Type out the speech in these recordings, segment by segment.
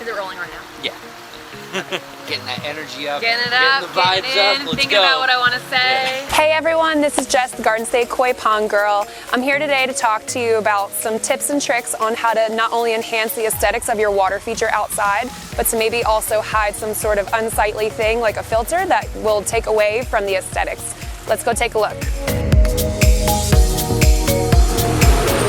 Is it rolling right now? Yeah. Getting that energy up. Getting it up, getting the vibes getting in, up. Let's thinking go. about what I want to say. Yeah. Hey everyone, this is Jess, the Garden State Koi Pond Girl. I'm here today to talk to you about some tips and tricks on how to not only enhance the aesthetics of your water feature outside, but to maybe also hide some sort of unsightly thing like a filter that will take away from the aesthetics. Let's go take a look.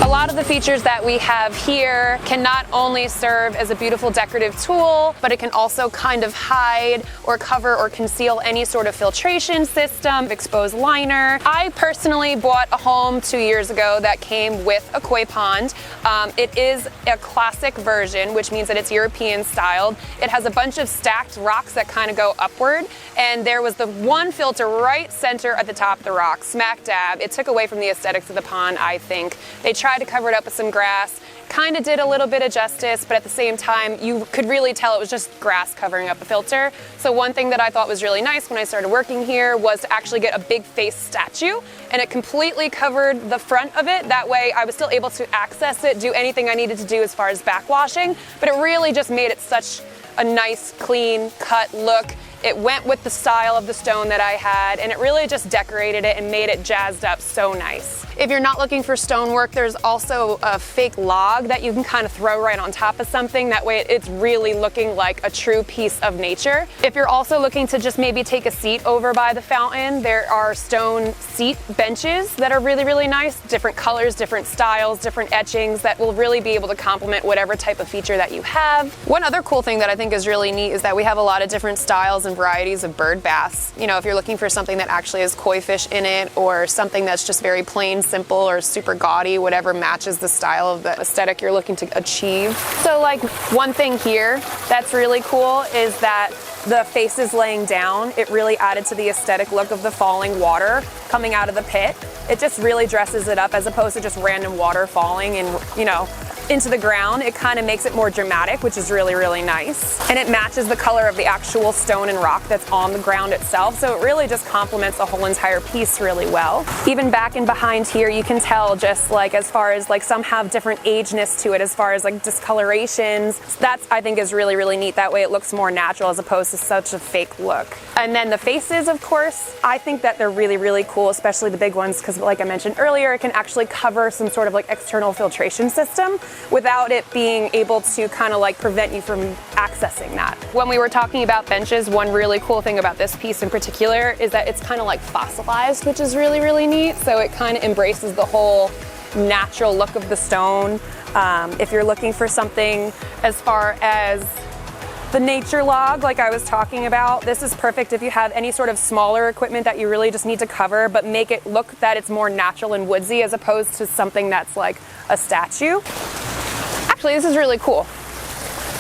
A lot of the features that we have here can not only serve as a beautiful decorative tool, but it can also kind of hide or cover or conceal any sort of filtration system, exposed liner. I personally bought a home 2 years ago that came with a koi pond. It is a classic version, which means that it's European styled. It has a bunch of stacked rocks that kind of go upward, and there was the one filter right center at the top of the rock, smack dab. It took away from the aesthetics of the pond, I think. They tried to cover it up with some grass, kind of did a little bit of justice, but at the same time, you could really tell it was just grass covering up a filter. So one thing that I thought was really nice when I started working here was to actually get a big face statue, and it completely covered the front of it. That way I was still able to access it, do anything I needed to do as far as backwashing, but it really just made it such a nice, clean cut look. It went with the style of the stone that I had, and it really just decorated it and made it jazzed up so nice. If you're not looking for stonework, there's also a fake log that you can kind of throw right on top of something. That way it's really looking like a true piece of nature. If you're also looking to just maybe take a seat over by the fountain, there are stone seat benches that are really, really nice. Different colors, different styles, different etchings that will really be able to complement whatever type of feature that you have. One other cool thing that I think is really neat is that we have a lot of different styles and varieties of bird baths. You know, if you're looking for something that actually has koi fish in it, or something that's just very plain, simple, or super gaudy, whatever matches the style of the aesthetic you're looking to achieve. So like one thing here that's really cool is that the face is laying down. It really added to the aesthetic look of the falling water coming out of the pit. It just really dresses it up as opposed to just random water falling and, you know, into the ground. It kind of makes it more dramatic, which is really, really nice. And it matches the color of the actual stone and rock that's on the ground itself. So it really just complements the whole entire piece really well. Even back and behind here, you can tell just like as far as like some have different ageness to it as far as like discolorations. That's, I think, is really, really neat. That way it looks more natural as opposed to such a fake look. And then the faces, of course, I think that they're really, really cool, especially the big ones, because like I mentioned earlier, it can actually cover some sort of like external filtration system without it being able to kind of like prevent you from accessing that. When we were talking about benches, one really cool thing about this piece in particular is that it's kind of like fossilized, which is really, really neat. So it kind of embraces the whole natural look of the stone. If you're looking for something as far as the nature log, like I was talking about, this is perfect if you have any sort of smaller equipment that you really just need to cover, but make it look that it's more natural and woodsy as opposed to something that's like a statue. Actually, this is really cool.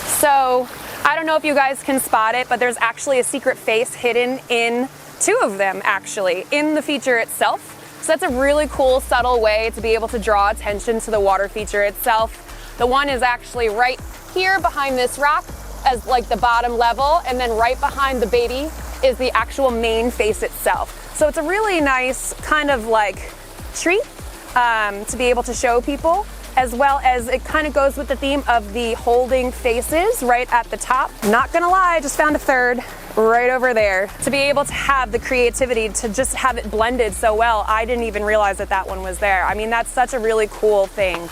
So I don't know if you guys can spot it, but there's actually a secret face hidden in two of them actually in the feature itself. So that's a really cool, subtle way to be able to draw attention to the water feature itself. The one is actually right here behind this rock as like the bottom level, and then right behind the baby is the actual main face itself. So it's a really nice kind of like treat to be able to show people, as well as it kind of goes with the theme of the holding faces right at the top. Not gonna lie, I just found a third right over there. To be able to have the creativity to just have it blended so well, I didn't even realize that that one was there. I mean, that's such a really cool thing.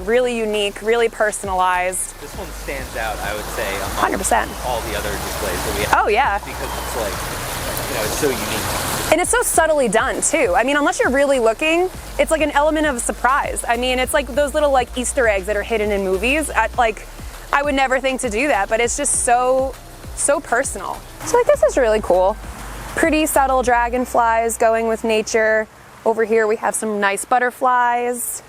Really unique, really personalized. This one stands out, I would say, among 100%. all the other displays that we have. Oh yeah. Because it's like, you know, it's so unique. And it's so subtly done too. I mean, unless you're really looking, it's like an element of surprise. I mean, it's like those little like Easter eggs that are hidden in movies. I would never think to do that, but it's just so personal. So like, this is really cool. Pretty subtle dragonflies going with nature. Over here we have some nice butterflies.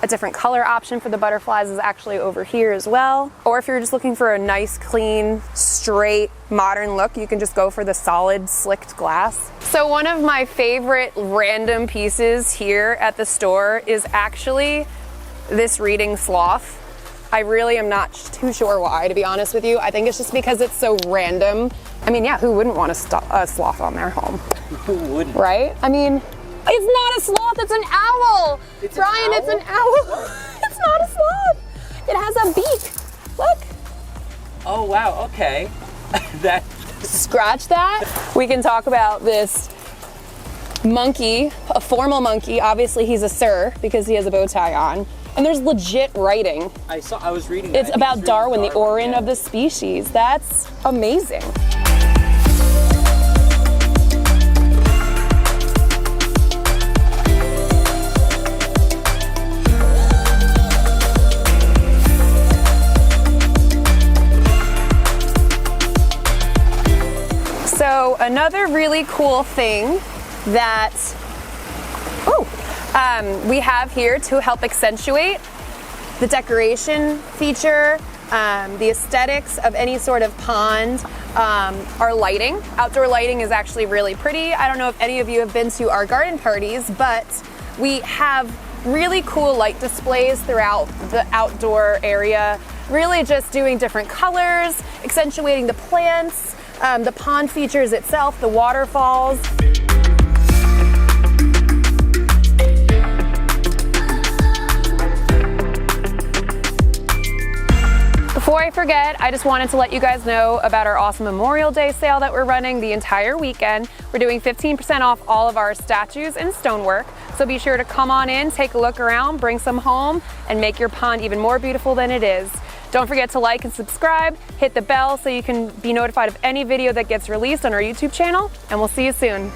A different color option for the butterflies is actually over here as well. Or if you're just looking for a nice, clean, straight, modern look, you can just go for the solid, slicked glass. So one of my favorite random pieces here at the store is actually this reading sloth. I really am not too sure why, to be honest with you. I think it's just because it's so random. I mean, yeah, who wouldn't want a sloth on their home? Who wouldn't? Right? I mean, it's not a sloth, it's an owl! It's Brian, an owl? it's an owl! It's not a sloth! It has a beak! Look! Oh wow, okay. That Scratch that. We can talk about this monkey, a formal monkey. Obviously he's a sir because he has a bow tie on. And there's legit writing. I was reading that. It's about Darwin, the origin yeah. of the species. That's amazing. So another really cool thing that we have here to help accentuate the decoration feature, the aesthetics of any sort of pond, our lighting. Outdoor lighting is actually really pretty. I don't know if any of you have been to our garden parties, but we have really cool light displays throughout the outdoor area, really just doing different colors, accentuating the plants, the pond features itself, the waterfalls. Before I forget, I just wanted to let you guys know about our awesome Memorial Day sale that we're running the entire weekend. We're doing 15% off all of our statues and stonework, so be sure to come on in, take a look around, bring some home, and make your pond even more beautiful than it is. Don't forget to like and subscribe, hit the bell so you can be notified of any video that gets released on our YouTube channel, and we'll see you soon.